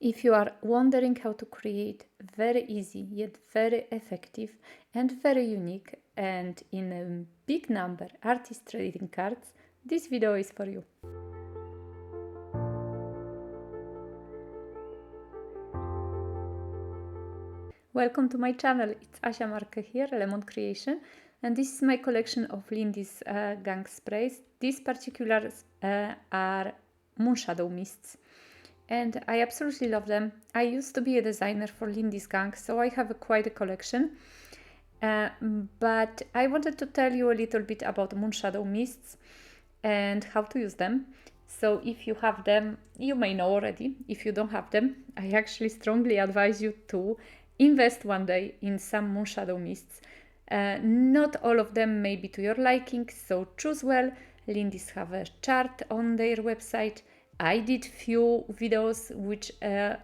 If you are wondering how to create very easy yet very effective and very unique and in a big number artist trading cards, this video is for you. Welcome to my channel, it's Asia Marke here, Lemon Creation, and this is my collection of Lindy's gang sprays. These particulars are Moonshadow mists. And I absolutely love them. I used to be a designer for Lindy's gang, so I have quite a collection. But I wanted to tell you a little bit about Moonshadow mists and how to use them. So if you have them, you may know already. If you don't have them, I actually strongly advise you to invest one day in some Moonshadow mists. Not all of them may be to your liking, so choose well. Lindy's have a chart on their website. I did few videos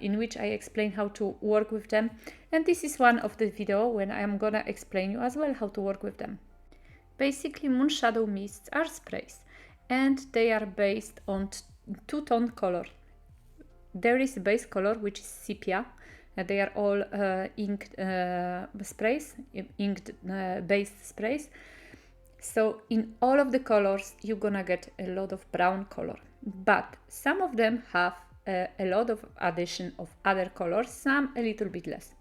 in which I explain how to work with them, and this is one of the video when I'm gonna explain you as well how to work with them. Basically, Moonshadow mists are sprays, and they are based on two-tone color. There is a base color which is Sepia. They are all inked sprays, inked based sprays. So in all of the colors, you're gonna get a lot of brown color. But some of them have a lot of addition of other colors, some a little bit less.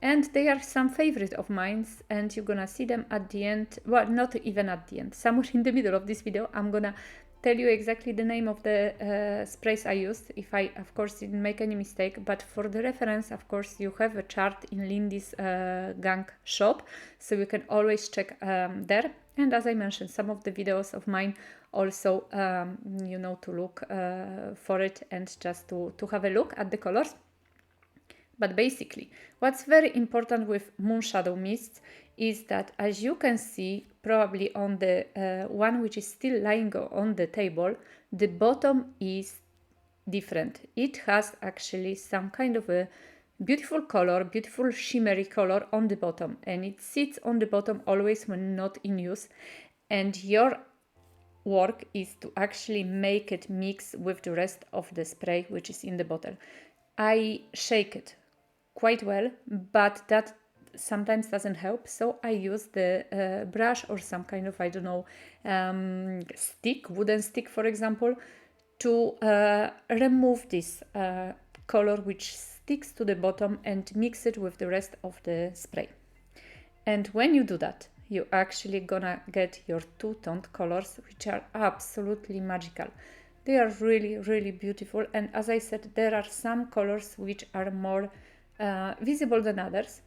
And they are some favorite of mine, and you're gonna see them at the end, well, not even at the end, somewhere in the middle of this video. I'm gonna tell you exactly the name of the sprays I used, if I, of course, didn't make any mistake. But for the reference, of course, you have a chart in Lindy's gang shop, so you can always check there. And as I mentioned, some of the videos of mine also, you know, to look for it and just to have a look at the colors. But basically, what's very important with Moonshadow mists is that, as you can see, probably on the one which is still lying on the table, the bottom is different. It has actually some kind of a beautiful color, beautiful shimmery color on the bottom, and it sits on the bottom always when not in use. And your work is to actually make it mix with the rest of the spray which is in the bottle. I shake it quite well, but that sometimes doesn't help, so I use the brush or some kind of, I don't know, stick, wooden stick for example, to remove this color which sticks to the bottom and mix it with the rest of the spray. And when you do that, you're actually gonna get your two-toned colors, which are absolutely magical. They are really, really beautiful, and as I said, there are some colors which are more visible than others.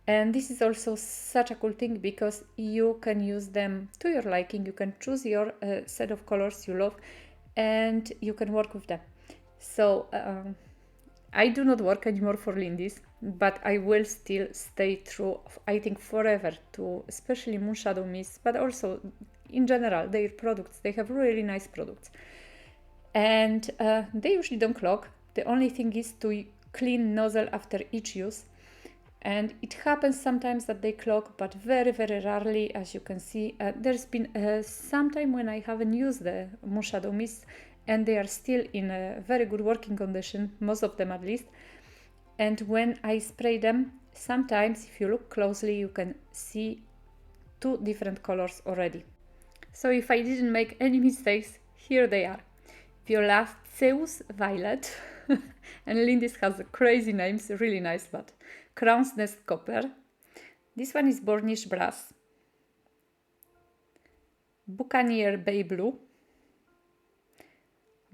And this is also such a cool thing because you can use them to your liking. You can choose your set of colors you love and you can work with them. So I do not work anymore for Lindy's, but I will still stay true, I think, forever to especially Moonshadow mists, but also in general their products. They have really nice products, and they usually don't clog. The only thing is to clean nozzle after each use, and it happens sometimes that they clog, but very, very rarely, as you can see. There's been some time when I haven't used the Moonshadow mists and they are still in a very good working condition, most of them at least. And when I spray them, sometimes if you look closely you can see two different colors already. So if I didn't make any mistakes, here they are. Violaceus Violet, and Lindy's has crazy names, really nice, but Crown's Nest Copper. This one is Burnished Brass, Buccaneer Bay Blue,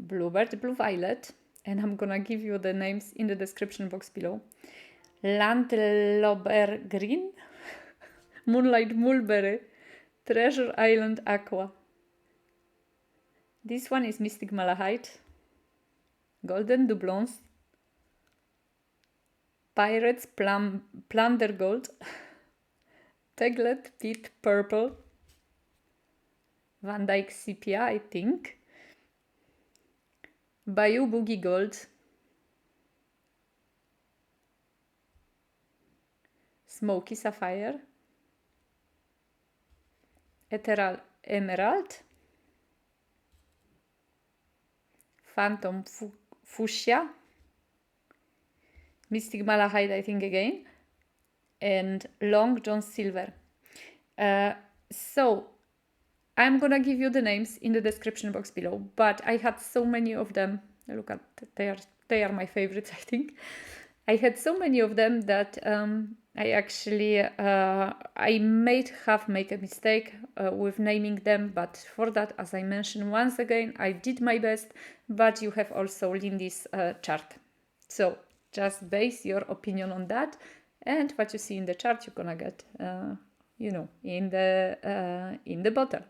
Bluebird Blue Violet, and I'm gonna give you the names in the description box below. Landlobber Green, Moonlight Mulberry, Treasure Island Aqua. This one is Mystic Malachite, Golden Doublons, Pirates PLunder Gold, Pegleg Pit Purple, Dyke Sepia, I think, Bayou Boogie Gold, Smoky Sapphire, Etheral Emerald, Phantom Fuchcia, Mystic Malachite, I think, again, and Long John Silver. So I'm gonna give you the names in the description box below, but I had so many of them. Look at, they are my favorites, I think. I had so many of them that I actually I might have made a mistake with naming them, but for that, as I mentioned once again, I did my best. But you have also Lindy's chart, so just base your opinion on that, and what you see in the chart, you're gonna get, you know, in the bottle.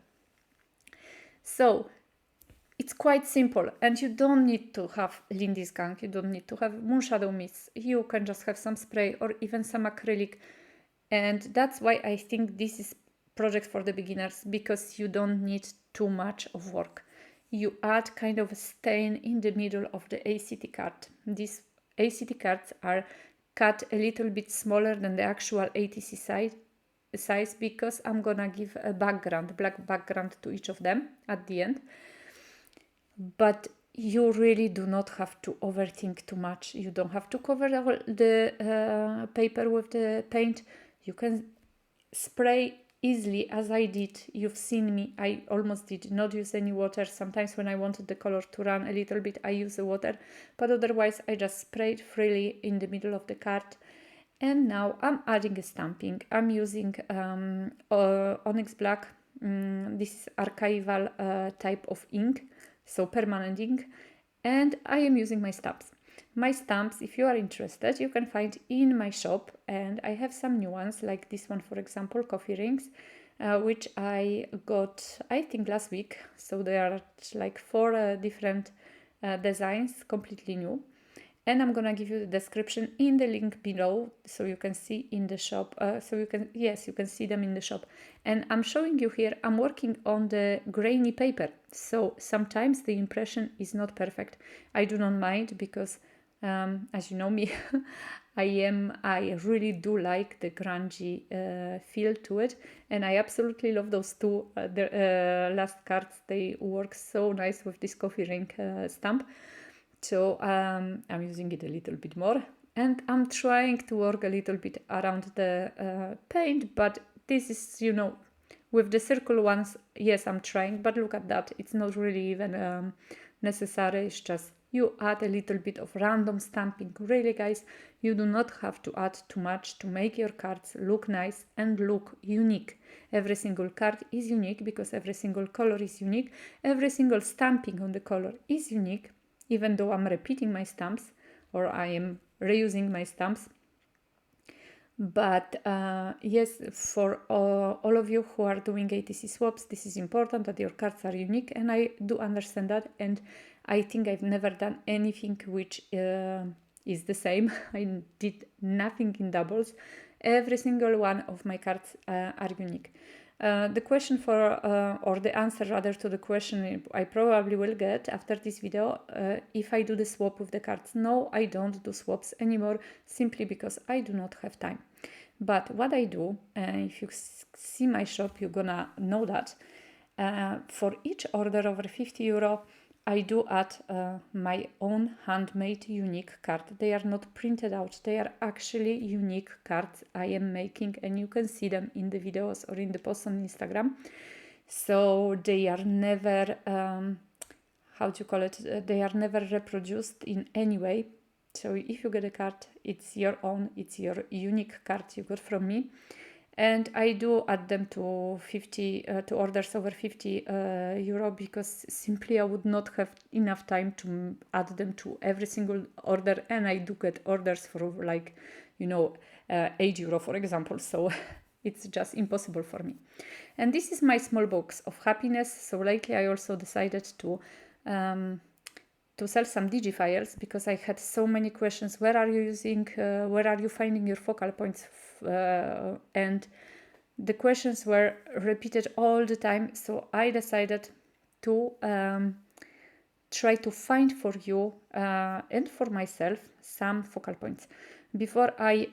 So it's quite simple, and you don't need to have Lindy's Gang, you don't need to have Moonshadow Mists, you can just have some spray or even some acrylic, and that's why I think this is project for the beginners, because you don't need too much of work. You add kind of a stain in the middle of the ACT card. These ACT cards are cut a little bit smaller than the actual ATC size, because I'm gonna give a background, black background to each of them at the end. But you really do not have to overthink too much. You don't have to cover the paper with the paint. You can spray easily, as I did. You've seen me. I almost did not use any water. Sometimes when I wanted the color to run a little bit, I use the water. But otherwise, I just sprayed freely in the middle of the card. And now I'm adding a stamping. I'm using Onyx Black. This is archival type of ink, so permanent ink. And I am using my stamps. My stamps, if you are interested, you can find in my shop. And I have some new ones, like this one, for example, coffee rings, which I got, I think, last week. So they are like 4 different designs, completely new. And I'm gonna give you the description in the link below, so you can see in the shop. You can see them in the shop. And I'm showing you here, I'm working on the grainy paper, so sometimes the impression is not perfect. I do not mind, because as you know me, I really do like the grungy feel to it, and I absolutely love those two last cards. They work so nice with this coffee ring stamp. So I'm using it a little bit more, and I'm trying to work a little bit around the paint, but this is, you know, with the circle ones, yes, I'm trying, but look at that, it's not really even necessary. It's just you add a little bit of random stamping. Really, guys, you do not have to add too much to make your cards look nice and look unique. Every single card is unique, because every single color is unique. Every single stamping on the color is unique. Even though I'm repeating my stamps, or I am reusing my stamps. But yes, for all of you who are doing ATC swaps, this is important, that your cards are unique, and I do understand that. And I think I've never done anything which is the same. I did nothing in doubles. Every single one of my cards are unique. The question or the answer rather to the question I probably will get after this video, if I do the swap with the cards. No, I don't do swaps anymore, simply because I do not have time. But what I do, if you see my shop, you're gonna know that for each order over €50, I do add my own handmade unique card. They are not printed out. They are actually unique cards I am making, and you can see them in the videos or in the posts on Instagram. So they are never, how do you call it? They are never reproduced in any way. So if you get a card, it's your own, it's your unique card you got from me. And I do add them to orders over €50, because simply I would not have enough time to add them to every single order. And I do get orders for like, you know, €8, for example. So it's just impossible for me. And this is my small box of happiness. So lately I also decided to sell some digifiles, because I had so many questions. Where are you finding your focal points? And the questions were repeated all the time. So I decided to try to find for you and for myself some focal points. Before I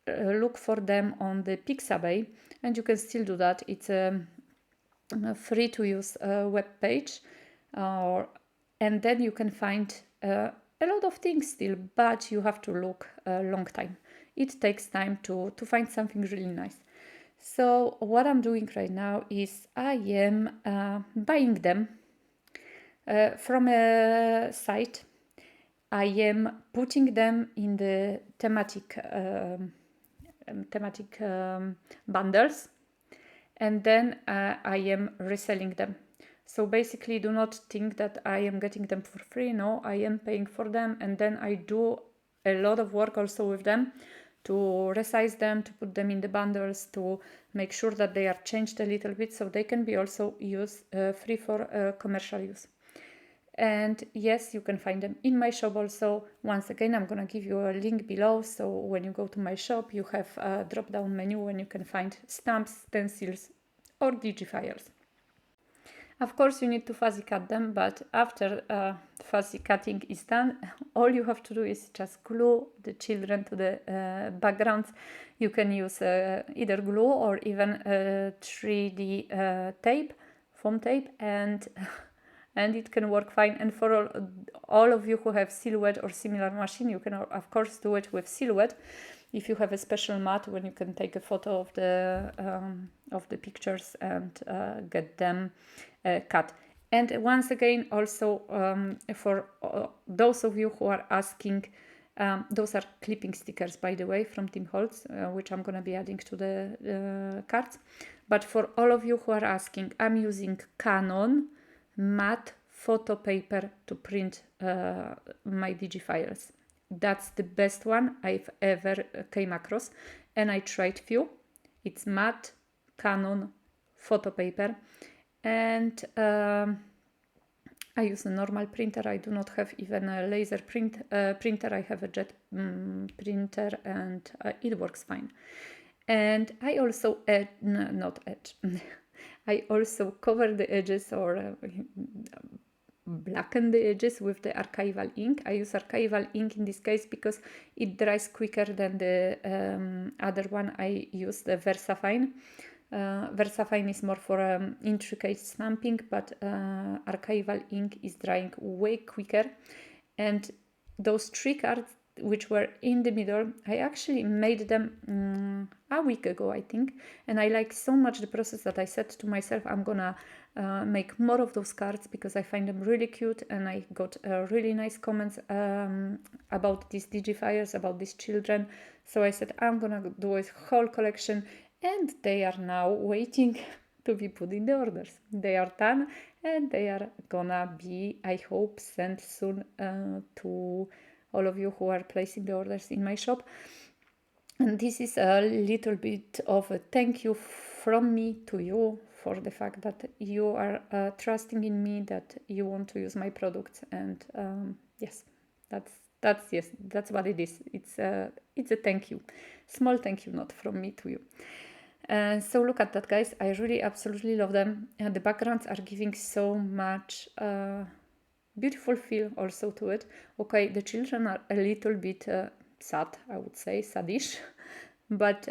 look for them on the Pixabay, and you can still do that. It's a free to use web page, and then you can find a lot of things still, but you have to look a long time. It takes time to find something really nice. So what I'm doing right now is I am buying them from a site. I am putting them in the thematic bundles, and then I am reselling them. So basically, do not think that I am getting them for free. No, I am paying for them, and then I do a lot of work also with them to resize them, to put them in the bundles, to make sure that they are changed a little bit so they can be also used free for commercial use. And yes, you can find them in my shop also. Once again, I'm gonna give you a link below, so when you go to my shop, you have a drop-down menu when you can find stamps, stencils, or digifiles. Of course, you need to fuzzy cut them, but after fuzzy cutting is done, all you have to do is just glue the children to the backgrounds. You can use either glue or even 3D tape, foam tape, and it can work fine. And for all of you who have Silhouette or similar machine, you can of course do it with Silhouette. If you have a special mat when you can take a photo of the pictures and get them cut. And once again, also for those of you who are asking, those are clipping stickers, by the way, from Team Holtz, which I'm going to be adding to the cards. But for all of you who are asking, I'm using Canon matte photo paper to print my digifiles. That's the best one I've ever came across, and I tried few. It's matte Canon photo paper, and I use a normal printer. I do not have even a laser printer. I have a jet printer, and it works fine. And I also I also cover the edges or blacken the edges with the archival ink. I use archival ink in this case because it dries quicker than the other one I use, the VersaFine. VersaFine is more for intricate stamping, but archival ink is drying way quicker. And those 3 cards which were in the middle, I actually made them a week ago, I think, and I like so much the process that I said to myself, I'm gonna make more of those cards because I find them really cute, and I got really nice comments about these digifiers, about these children. So I said I'm gonna do a whole collection, and they are now waiting to be put in the orders. They are done, and they are gonna be, I hope, sent soon to all of you who are placing the orders in my shop. And this is a little bit of a thank you from me to you for the fact that you are trusting in me, that you want to use my products. And yes, that's what it is. It's a thank you, small thank you, not from me to you. So look at that, guys. I really absolutely love them. And the backgrounds are giving so much beautiful feel also to it. Okay, the children are a little bit sad, I would say, saddish, but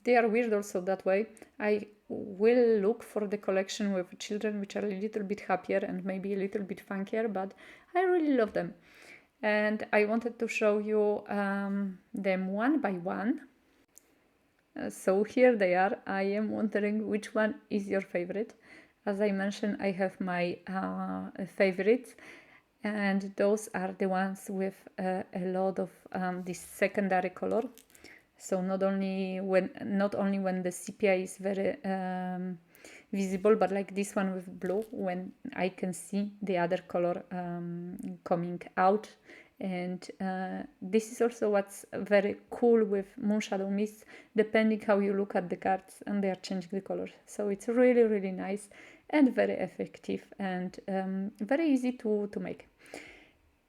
they are weird also that way. I will look for the collection with children which are a little bit happier and maybe a little bit funkier, but I really love them. And I wanted to show you them one by one. So here they are. I am wondering which one is your favorite. As I mentioned, I have my favorites, and those are the ones with a lot of this secondary color. So not only when the sepia is very visible, but like this one with blue, when I can see the other color coming out. And this is also what's very cool with Moonshadow Mists, depending how you look at the cards, and they are changing the color. So it's really, really nice and very effective, and very easy to make.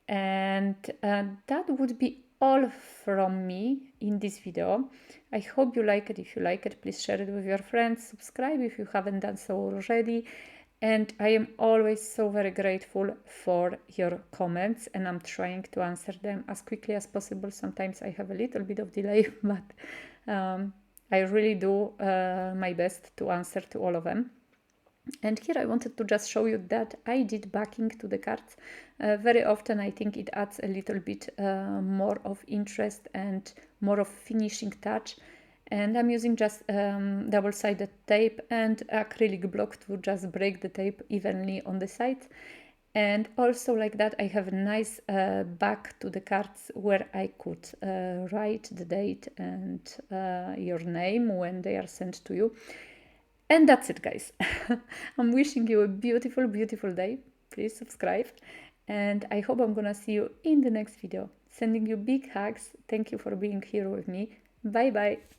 And that would be all from me in this video. I hope you like it. If you like it, please share it with your friends, subscribe if you haven't done so already. And I am always so very grateful for your comments, and I'm trying to answer them as quickly as possible. Sometimes I have a little bit of delay, but I really do my best to answer to all of them. And here I wanted to just show you that I did backing to the cards. Very often I think it adds a little bit more of interest and more of finishing touch. And I'm using just double-sided tape and acrylic block to just break the tape evenly on the sides. And also like that I have a nice back to the cards where I could write the date and your name when they are sent to you. And that's it, guys. I'm wishing you a beautiful, beautiful day. Please subscribe. And I hope I'm gonna see you in the next video. Sending you big hugs. Thank you for being here with me. Bye bye.